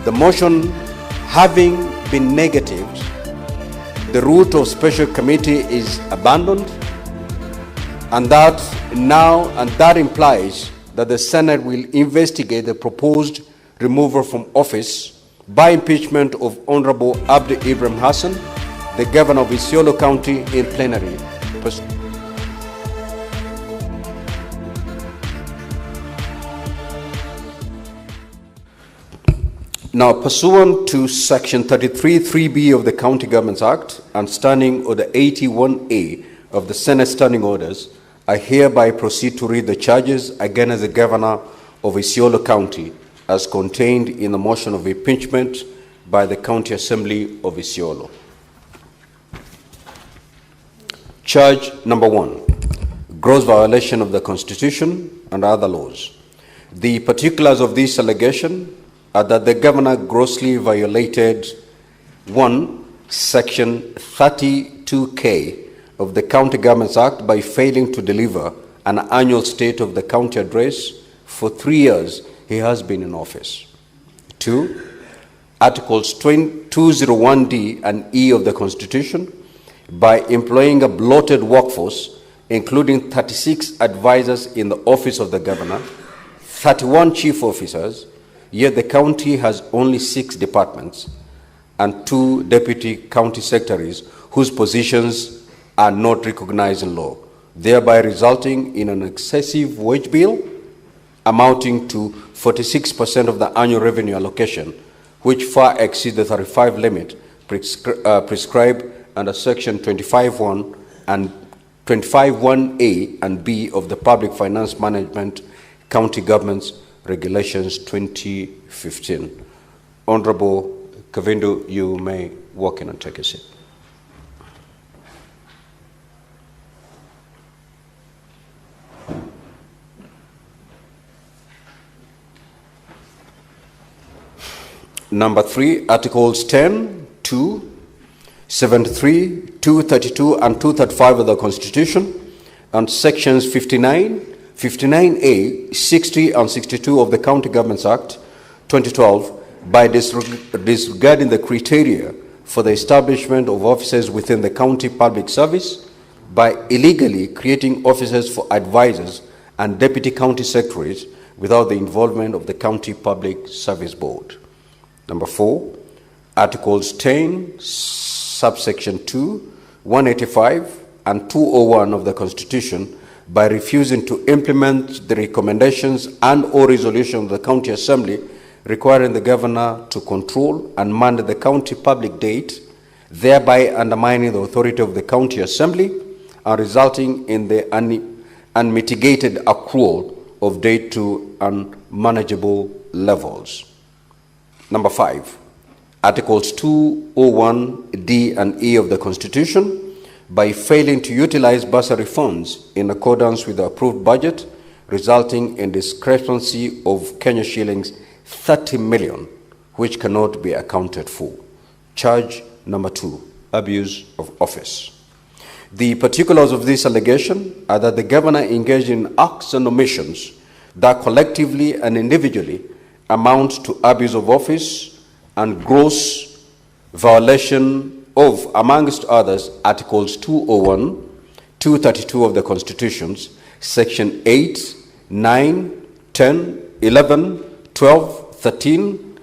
The motion having been negatived, the route of special committee is abandoned, and that implies that the Senate will investigate the proposed removal from office by impeachment of Honorable Abdi Ibrahim Hassan, the Governor of Isiolo County, in plenary. Now, pursuant to Section 33(3)(b) of the County Governments Act and Standing Order 81A of the Senate Standing Orders, I hereby proceed to read the charges against the Governor of Isiolo County as contained in the motion of impeachment by the County Assembly of Isiolo. Charge number 1, gross violation of the Constitution and other laws. The particulars of this allegation are that the Governor grossly violated 1. Section 32K of the County Governments Act by failing to deliver an annual state of the county address for 3 years he has been in office. 2. Articles 201D and E of the Constitution by employing a bloated workforce, including 36 advisors in the office of the Governor, 31 chief officers, yet the county has only 6 departments and 2 deputy county secretaries whose positions are not recognized in law, thereby resulting in an excessive wage bill amounting to 46% of the annual revenue allocation, which far exceeds the 35 limit prescribed under Section 25(1) and 25(1)(a) and (b) of the Public Finance Management County Governments Regulations 2015. Honorable Kavindu, you may walk in and take a seat. Number 3, Articles 10, 2, 73, 232, and 235 of the Constitution, and Sections 59, 59A, 60, and 62 of the County Governments Act 2012 by disregarding the criteria for the establishment of offices within the county public service, by illegally creating offices for advisors and deputy county secretaries without the involvement of the County Public Service Board. Number 4, Articles 10, subsection 2, 185, and 201 of the Constitution by refusing to implement the recommendations and/or resolution of the County Assembly requiring the Governor to control and mandate the county public debt, thereby undermining the authority of the County Assembly and resulting in the unmitigated accrual of debt to unmanageable levels. Number 5, Articles 201D and E of the Constitution by failing to utilize bursary funds in accordance with the approved budget, resulting in discrepancy of Kenya shillings 30 million, which cannot be accounted for. Charge number 2, abuse of office. The particulars of this allegation are that the Governor engaged in acts and omissions that collectively and individually amount to abuse of office and gross violation of, amongst others, Articles 201, 232 of the Constitutions, Section 8, 9, 10, 11, 12, 13,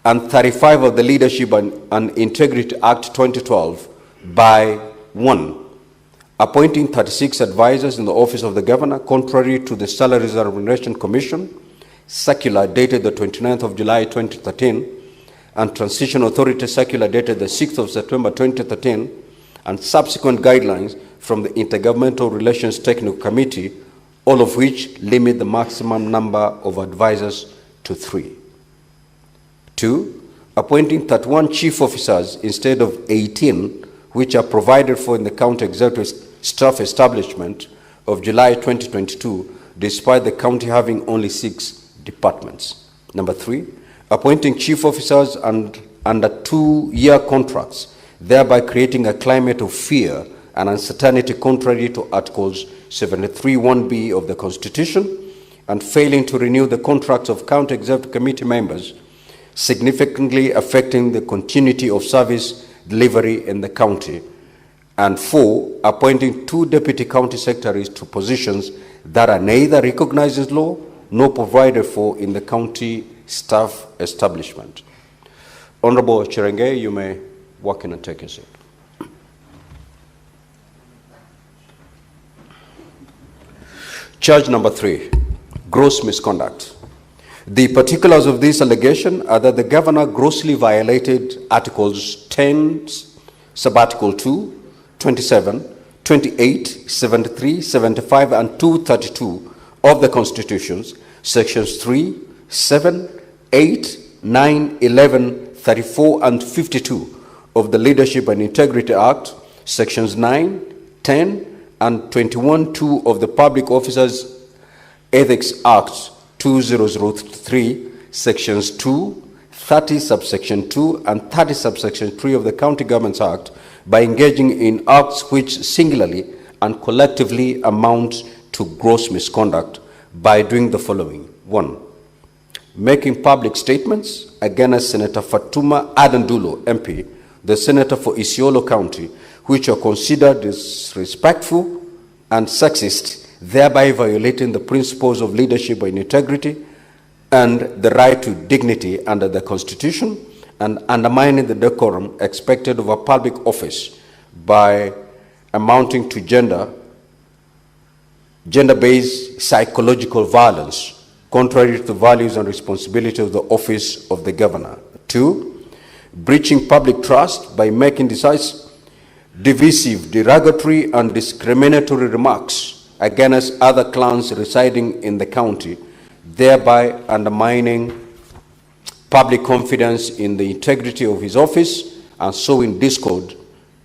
and 35 of the Leadership and Integrity Act 2012 by 1. Appointing 36 advisors in the office of the Governor, contrary to the Salaries and Remuneration Commission Circular dated the 29th of July 2013, and Transition Authority Circular dated the 6th of September 2013, and subsequent guidelines from the Intergovernmental Relations Technical Committee, all of which limit the maximum number of advisors to 3. 2. Appointing 31 chief officers instead of 18, which are provided for in the County Executive Staff Establishment of July 2022, despite the county having only 6 departments. Number 3, appointing chief officers under 2-year contracts, thereby creating a climate of fear and uncertainty contrary to Articles 73(1)(b) of the Constitution, and failing to renew the contracts of County Executive Committee members significantly affecting the continuity of service delivery in the county. And 4, appointing 2 deputy county secretaries to positions that are neither recognized in law nor provided for in the county staff establishment. Honorable Chirenge, you may walk in and take a seat. Charge number 3, gross misconduct. The particulars of this allegation are that the governor grossly violated Articles 10, Subarticle 2, 27, 28, 73, 75, and 232 of the Constitutions, Sections 3, 7, 8, 9, 11, 34, and 52 of the Leadership and Integrity Act, Sections 9, 10, and 21(2) of the Public Officers Ethics Act 2003, Sections 2, 30 subsection 2, and 30 subsection 3 of the County Governments Act by engaging in acts which singularly and collectively amount to gross misconduct by doing the following. 1. Making public statements against Senator Fatuma Adandulo, MP, the Senator for Isiolo County, which are considered disrespectful and sexist, thereby violating the principles of leadership and integrity and the right to dignity under the Constitution, and undermining the decorum expected of a public office by amounting to gender-based psychological violence, contrary to the values and responsibility of the office of the governor. 2, breaching public trust by making divisive, derogatory, and discriminatory remarks against other clans residing in the county, thereby undermining public confidence in the integrity of his office and sowing discord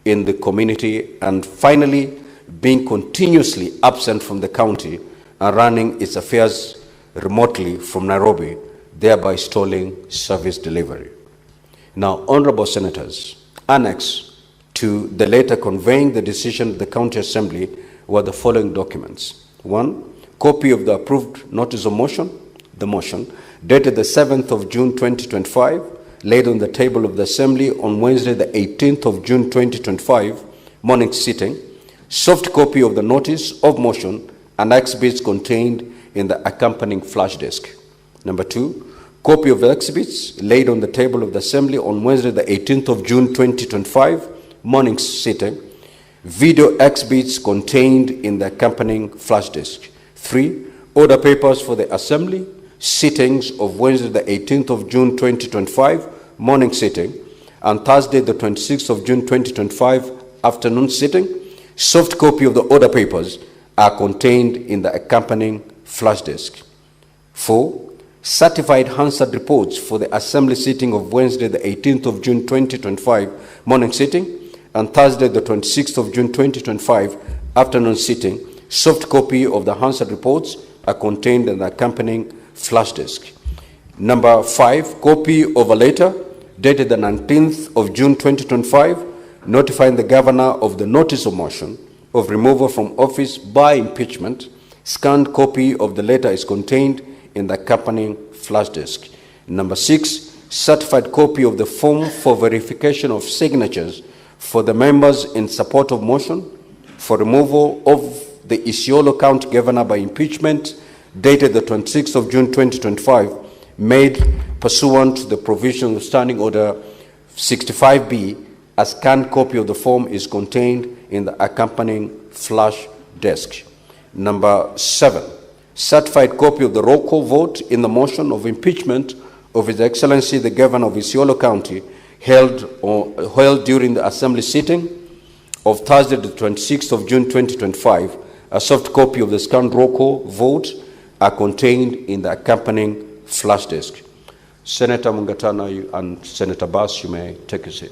in the community. And finally, being continuously absent from the county and running its affairs remotely from Nairobi, thereby stalling service delivery. Now, honorable senators, annexed to the letter conveying the decision of the County Assembly were the following documents. 1, copy of the approved notice of motion, the motion, dated the 7th of June 2025, laid on the table of the Assembly on Wednesday the 18th of June 2025, morning sitting, soft copy of the notice of motion and exhibits contained in the accompanying flash disk. Number 2, copy of the exhibits laid on the table of the Assembly on Wednesday the 18th of June 2025, morning sitting, video exhibits contained in the accompanying flash disk. 3, order papers for the Assembly sittings of Wednesday the 18th of June 2025, morning sitting, and Thursday the 26th of June 2025, afternoon sitting. Soft copy of the order papers are contained in the accompanying flash disk. 4, certified Hansard reports for the Assembly sitting of Wednesday the 18th of June 2025, morning sitting, and Thursday the 26th of June 2025, afternoon sitting. Soft copy of the Hansard reports are contained in the accompanying flash disk. Number 5, copy of a letter dated the 19th of June 2025, notifying the governor of the notice of motion of removal from office by impeachment. Scanned copy of the letter is contained in the accompanying flash disk. Number 6, certified copy of the form for verification of signatures for the members in support of motion for removal of the Isiolo County Governor by impeachment, dated the 26th of June 2025, made pursuant to the provision of Standing Order 65B. A scanned copy of the form is contained in the accompanying flash disk. Number 7, certified copy of the roll call vote in the motion of impeachment of His Excellency the Governor of Isiolo County, held during the Assembly sitting of Thursday the 26th of June 2025. A soft copy of the scanned roll call vote are contained in the accompanying flash disk. Senator Mungatana and Senator Bass, you may take a seat.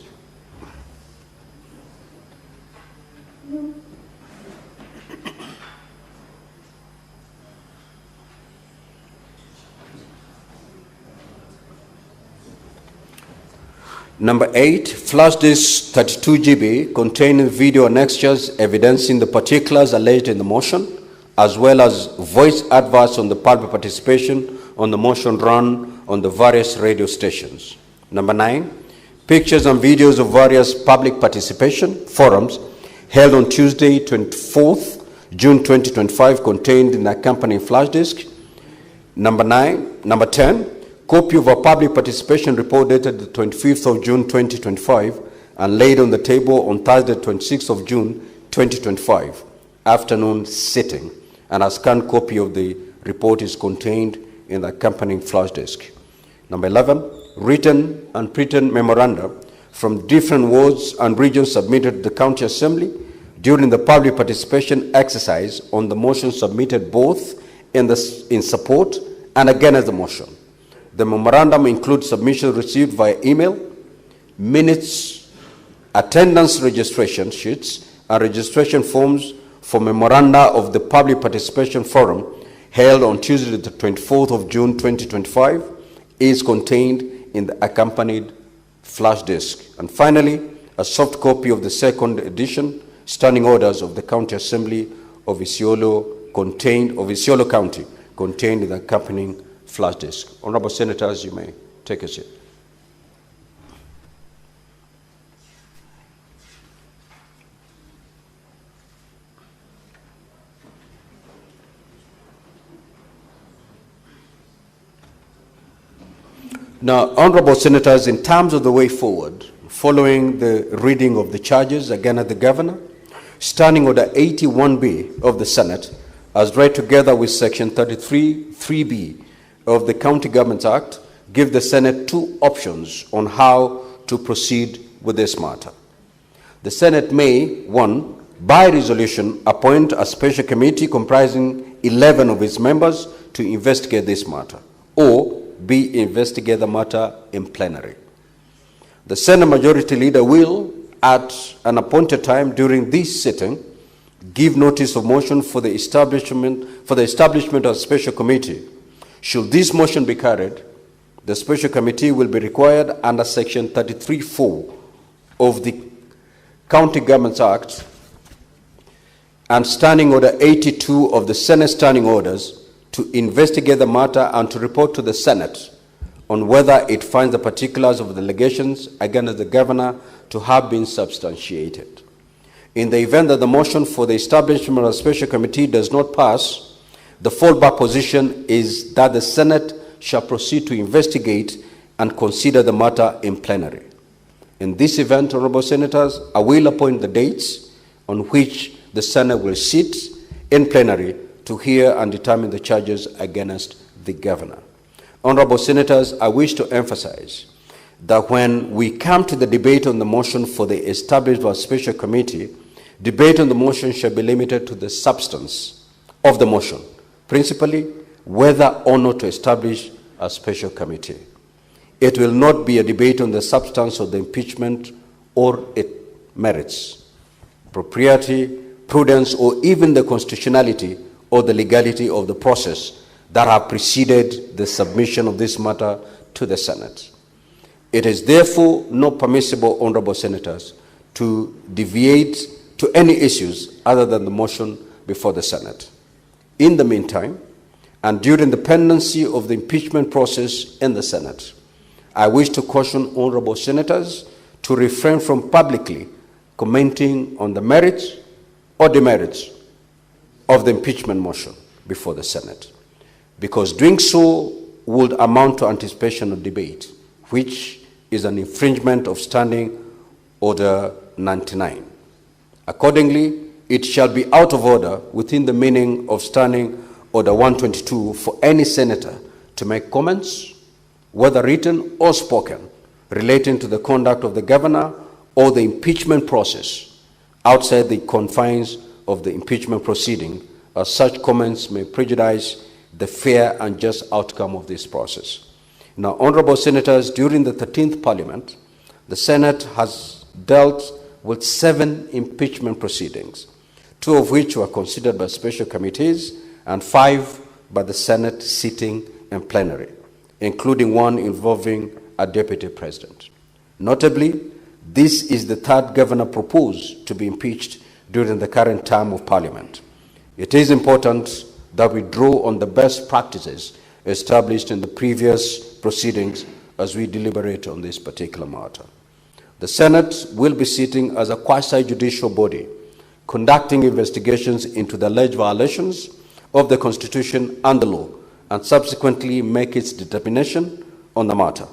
Number 8, flash disk 32 GB containing video annexures evidencing the particulars alleged in the motion, as well as voice adverts on the public participation on the motion run on the various radio stations. Number 9, pictures and videos of various public participation forums held on Tuesday, 24th June 2025, contained in the accompanying flash disk. Number 10, copy of a public participation report dated the 25th of June 2025 and laid on the table on Thursday, 26th of June 2025, afternoon sitting, and a scanned copy of the report is contained in the accompanying flash disk. Number 11, written and printed memoranda from different wards and regions submitted to the County Assembly during the public participation exercise on the motion submitted both in support and against the motion. The memorandum includes submissions received via email, minutes, attendance registration sheets, and registration forms for memoranda of the public participation forum held on Tuesday, the 24th of June 2025, is contained in the accompanied flash disk. And finally, a soft copy of the second edition standing orders of the County Assembly of Isiolo County contained in the accompanying flash disk. Honorable Senators, you may take a seat. Now, Honorable Senators, in terms of the way forward, following the reading of the charges against the Governor, Standing Order 81B of the Senate, as read together with Section 33(3)B of the County Government Act, give the Senate two options on how to proceed with this matter. The Senate may, 1, by resolution, appoint a special committee comprising 11 of its members to investigate this matter, or B, investigate the matter in plenary. The Senate Majority Leader will, at an appointed time during this sitting, give notice of motion for the establishment of a special committee. Should this motion be carried, the special committee will be required under Section 33(4) of the County Government Act and Standing Order 82 of the Senate Standing Orders to investigate the matter and to report to the Senate on whether it finds the particulars of the allegations against the Governor to have been substantiated. In the event that the motion for the establishment of a special committee does not pass, the fallback position is that the Senate shall proceed to investigate and consider the matter in plenary. In this event, Honorable Senators, I will appoint the dates on which the Senate will sit in plenary to hear and determine the charges against the Governor. Honorable Senators, I wish to emphasize that when we come to the debate on the motion for the establishment of a special committee, debate on the motion shall be limited to the substance of the motion, principally whether or not to establish a special committee. It will not be a debate on the substance of the impeachment or its merits, propriety, prudence, or even the constitutionality or the legality of the process that have preceded the submission of this matter to the Senate. It is therefore not permissible, Honorable Senators, to deviate to any issues other than the motion before the Senate. In the meantime, and during the pendency of the impeachment process in the Senate, I wish to caution Honorable Senators to refrain from publicly commenting on the merits or demerits of the impeachment motion before the Senate, because doing so would amount to anticipation of debate, which is an infringement of Standing Order 99. Accordingly, it shall be out of order within the meaning of Standing Order 122 for any senator to make comments, whether written or spoken, relating to the conduct of the Governor or the impeachment process outside the confines of the impeachment proceeding, as such comments may prejudice the fair and just outcome of this process. Now, Honorable Senators, during the 13th Parliament, the Senate has dealt with 7 impeachment proceedings, 2 of which were considered by special committees and 5 by the Senate sitting in plenary, including one involving a deputy president. Notably, this is the 3rd governor proposed to be impeached during the current term of Parliament. It is important that we draw on the best practices established in the previous proceedings as we deliberate on this particular matter. The Senate will be sitting as a quasi-judicial body, conducting investigations into the alleged violations of the Constitution and the law, and subsequently make its determination on the matter.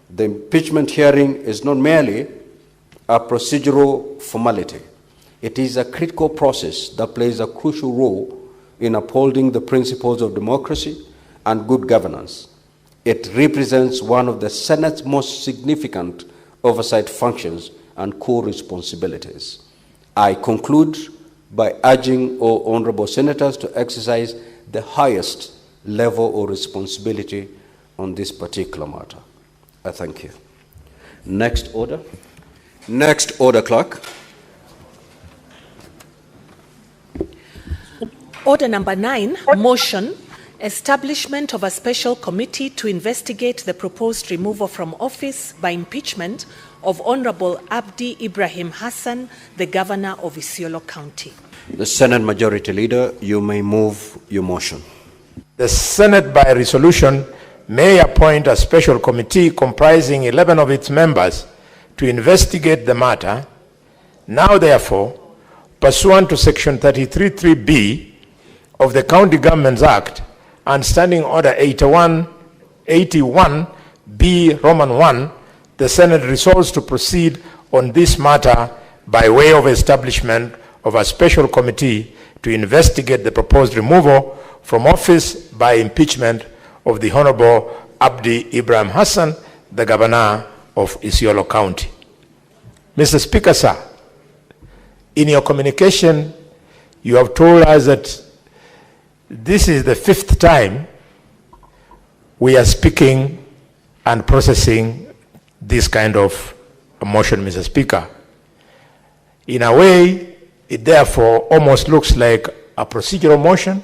The impeachment hearing is not merely a procedural formality. It is a critical process that plays a crucial role in upholding the principles of democracy and good governance. It represents one of the Senate's most significant oversight functions and core responsibilities. I conclude by urging all honorable senators to exercise the highest level of responsibility on this particular matter. I thank you. Next order. Next order, clerk. Order number 9, motion, establishment of a special committee to investigate the proposed removal from office by impeachment of Honorable Abdi Ibrahim Hassan, the Governor of Isiolo County. The Senate Majority Leader, you may move your motion. The Senate by resolution may appoint a special committee comprising 11 of its members to investigate the matter. Now, therefore, pursuant to Section 33(3)(b) of the County Governments Act and Standing Order 81(b) Roman 1, the Senate resolves to proceed on this matter by way of establishment of a special committee to investigate the proposed removal from office by impeachment of the Honorable Abdi Ibrahim Hassan, the Governor of Isiolo County. Mr. Speaker, sir, in your communication, you have told us that this is the 5th time we are speaking and processing this kind of a motion, Mr. Speaker. In a way, it therefore almost looks like a procedural motion,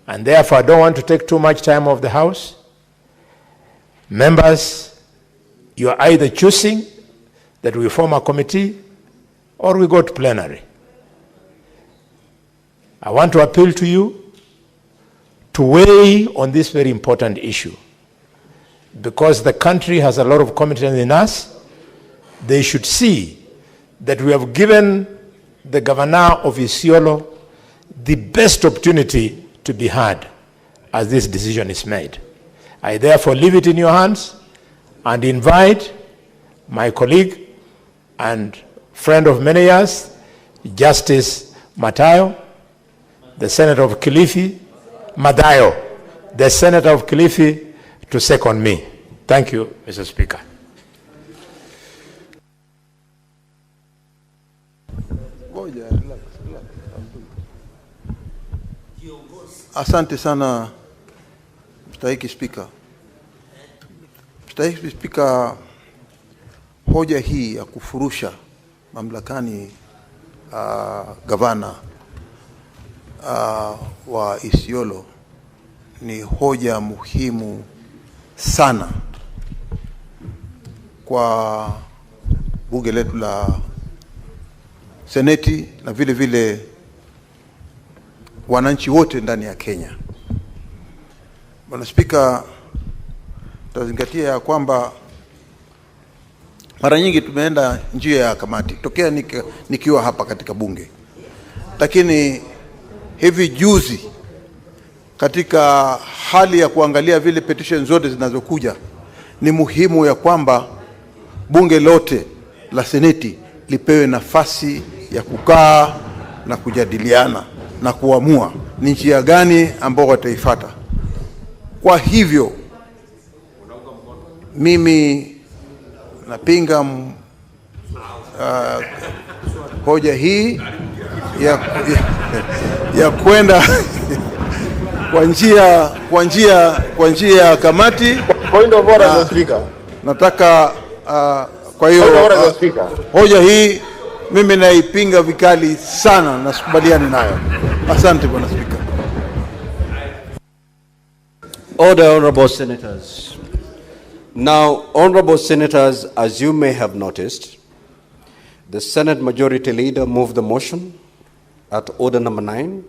and therefore I don't want to take too much time of the House. Members, you are either choosing that we form a committee or we go to plenary. I want to appeal to you to weigh on this very important issue, because the country has a lot of confidence in us. They should see that we have given the Governor of Isiolo the best opportunity to be heard as this decision is made. I therefore leave it in your hands and invite my colleague and friend of many years, Justice Matayo, the Senator of Kilifi, Madayo, the Senator of Kilifi, to second me. Thank you, Mr. Speaker. Asante sana Mstahiki Spika. Mstahiki Spika, hoja hii ya kufurusha mamlakani gavana wa Isiolo ni hoja muhimu sana kwa bunge letu la Seneti na vile vile wananchi wote ndani ya Kenya. Bwana Spika, tazingatia ya kwamba mara nyingi tumeenda njia ya kamati tokea nikiwa hapa katika bunge, lakini hivi juzi katika hali ya kuangalia vile petition zote zinazokuja, ni muhimu ya kwamba bunge lote la Seneti lipewe nafasi ya kukaa na kujadiliana na kuamua ni njia gani ambao wataifuata. Kwa hivyo mimi napinga hoja hii ya kwenda kwa njia ya kamati. Point of order, Mr. Speaker. Nataka kwa hiyo hoja hii mimi naipinga vikali sana na sikubaliani nayo. Asante Bwana Speaker. Order, honorable senators. Now, honorable senators, as you may have noticed, the Senate Majority Leader moved the motion at order number 9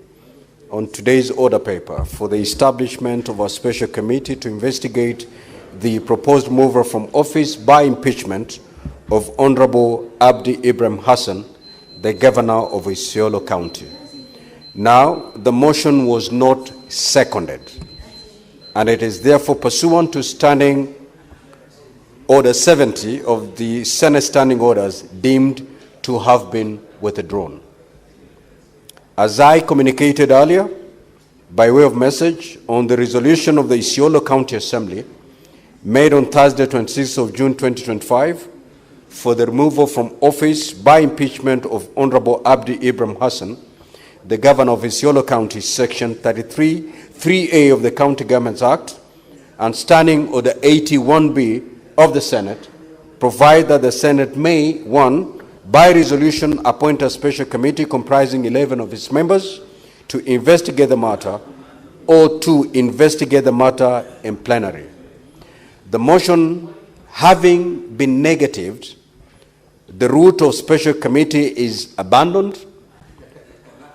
on today's order paper for the establishment of a special committee to investigate the proposed removal from office by impeachment of Honorable Abdi Ibrahim Hassan, the governor of Isiolo County. Now, the motion was not seconded, and it is therefore pursuant to Standing Order 70 of the Senate Standing Orders deemed to have been withdrawn. As I communicated earlier, by way of message on the resolution of the Isiolo County Assembly made on Thursday, 26th of June 2025, for the removal from office by impeachment of Honorable Abdi Ibrahim Hassan, the governor of Isiolo County, Section 33, 3A of the County Governments Act, and Standing Order 81B of the Senate, provide that the Senate may, 1, by resolution, appoint a special committee comprising 11 of its members to investigate the matter, or to investigate the matter in plenary. The motion having been negatived, the route of special committee is abandoned,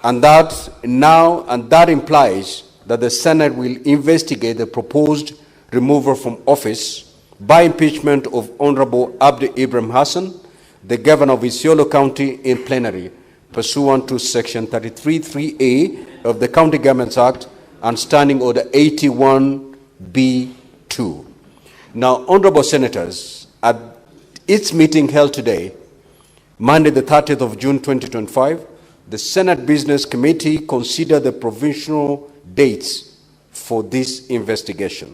and that implies that the Senate will investigate the proposed removal from office by impeachment of Honorable Abdi Ibrahim Hassan, the governor of Isiolo County, in plenary, pursuant to Section 33(3)(a) of the County Governments Act and Standing Order 81B(2). Now, Honorable Senators, at its meeting held today, Monday the 30th of June 2025, the Senate Business Committee considered the provisional dates for this investigation.